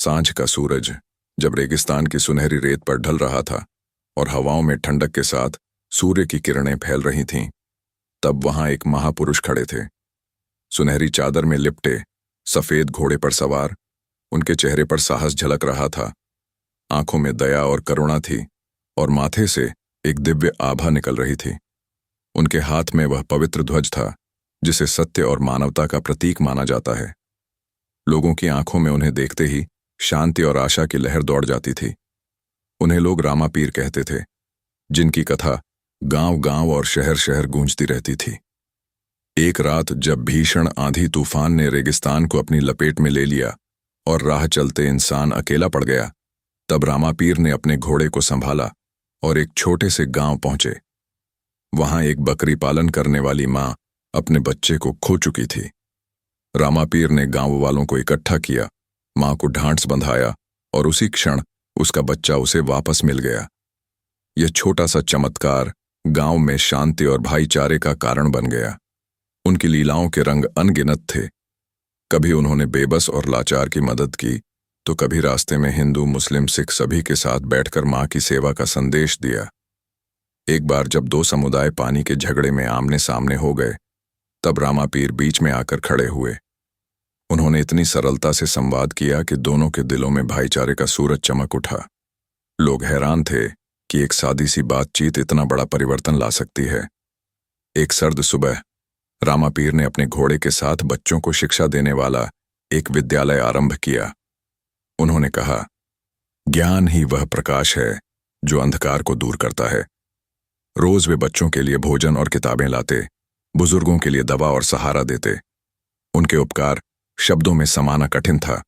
सांझ का सूरज जब रेगिस्तान की सुनहरी रेत पर ढल रहा था और हवाओं में ठंडक के साथ सूर्य की किरणें फैल रही थीं, तब वहां एक महापुरुष खड़े थे। सुनहरी चादर में लिपटे, सफेद घोड़े पर सवार, उनके चेहरे पर साहस झलक रहा था। आंखों में दया और करुणा थी और माथे से एक दिव्य आभा निकल रही थी। उनके हाथ में वह पवित्र ध्वज था जिसे सत्य और मानवता का प्रतीक माना जाता है। लोगों की आंखों में उन्हें देखते ही शांति और आशा की लहर दौड़ जाती थी। उन्हें लोग रामापीर कहते थे, जिनकी कथा गांव-गांव और शहर-शहर गूंजती रहती थी। एक रात जब भीषण आंधी तूफान ने रेगिस्तान को अपनी लपेट में ले लिया और राह चलते इंसान अकेला पड़ गया, तब रामापीर ने अपने घोड़े को संभाला और एक छोटे से गांव पहुंचे। वहां एक बकरी पालन करने वाली मां अपने बच्चे को खो चुकी थी। रामापीर ने गांव वालों को इकट्ठा किया, मां को ढांढस बंधाया और उसी क्षण उसका बच्चा उसे वापस मिल गया। यह छोटा सा चमत्कार गांव में शांति और भाईचारे का कारण बन गया। उनकी लीलाओं के रंग अनगिनत थे। कभी उन्होंने बेबस और लाचार की मदद की, तो कभी रास्ते में हिंदू, मुस्लिम, सिख सभी के साथ बैठकर मां की सेवा का संदेश दिया। एक बार जब दो समुदाय पानी के झगड़े में आमने सामने हो गए, तब रामापीर बीच में आकर खड़े हुए। उन्होंने इतनी सरलता से संवाद किया कि दोनों के दिलों में भाईचारे का सूरज चमक उठा। लोग हैरान थे कि एक सादी सी बातचीत इतना बड़ा परिवर्तन ला सकती है। एक सर्द सुबह रामापीर ने अपने घोड़े के साथ बच्चों को शिक्षा देने वाला एक विद्यालय आरंभ किया। उन्होंने कहा, ज्ञान ही वह प्रकाश है जो अंधकार को दूर करता है। रोज वे बच्चों के लिए भोजन और किताबें लाते, बुजुर्गों के लिए दवा और सहारा देते। उनके उपकार शब्दों में समाना कठिन था,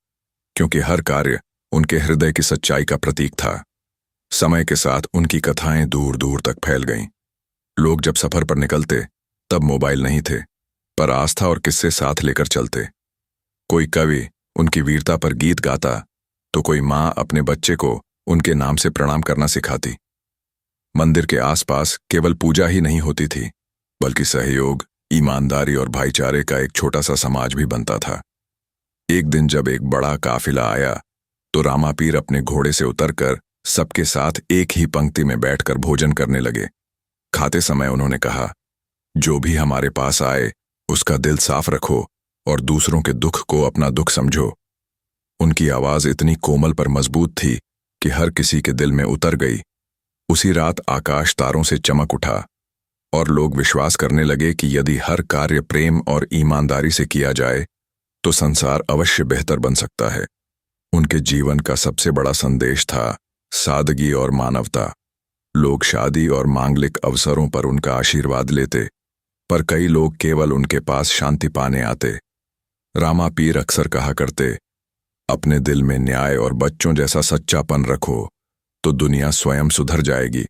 क्योंकि हर कार्य उनके हृदय की सच्चाई का प्रतीक था। समय के साथ उनकी कथाएं दूर दूर तक फैल गईं। लोग जब सफर पर निकलते तब मोबाइल नहीं थे, पर आस्था और किस्से साथ लेकर चलते। कोई कवि उनकी वीरता पर गीत गाता, तो कोई मां अपने बच्चे को उनके नाम से प्रणाम करना सिखाती। मंदिर के आसपास केवल पूजा ही नहीं होती थी, बल्कि सहयोग, ईमानदारी और भाईचारे का एक छोटा सा समाज भी बनता था। एक दिन जब एक बड़ा काफिला आया, तो रामापीर अपने घोड़े से उतरकर सबके साथ एक ही पंक्ति में बैठकर भोजन करने लगे। खाते समय उन्होंने कहा, जो भी हमारे पास आए उसका दिल साफ रखो और दूसरों के दुख को अपना दुख समझो। उनकी आवाज इतनी कोमल पर मजबूत थी कि हर किसी के दिल में उतर गई। उसी रात आकाश तारों से चमक उठा और लोग विश्वास करने लगे कि यदि हर कार्य प्रेम और ईमानदारी से किया जाए तो संसार अवश्य बेहतर बन सकता है। उनके जीवन का सबसे बड़ा संदेश था सादगी और मानवता। लोग शादी और मांगलिक अवसरों पर उनका आशीर्वाद लेते, पर कई लोग केवल उनके पास शांति पाने आते। रामापीर अक्सर कहा करते, अपने दिल में न्याय और बच्चों जैसा सच्चापन रखो तो दुनिया स्वयं सुधर जाएगी।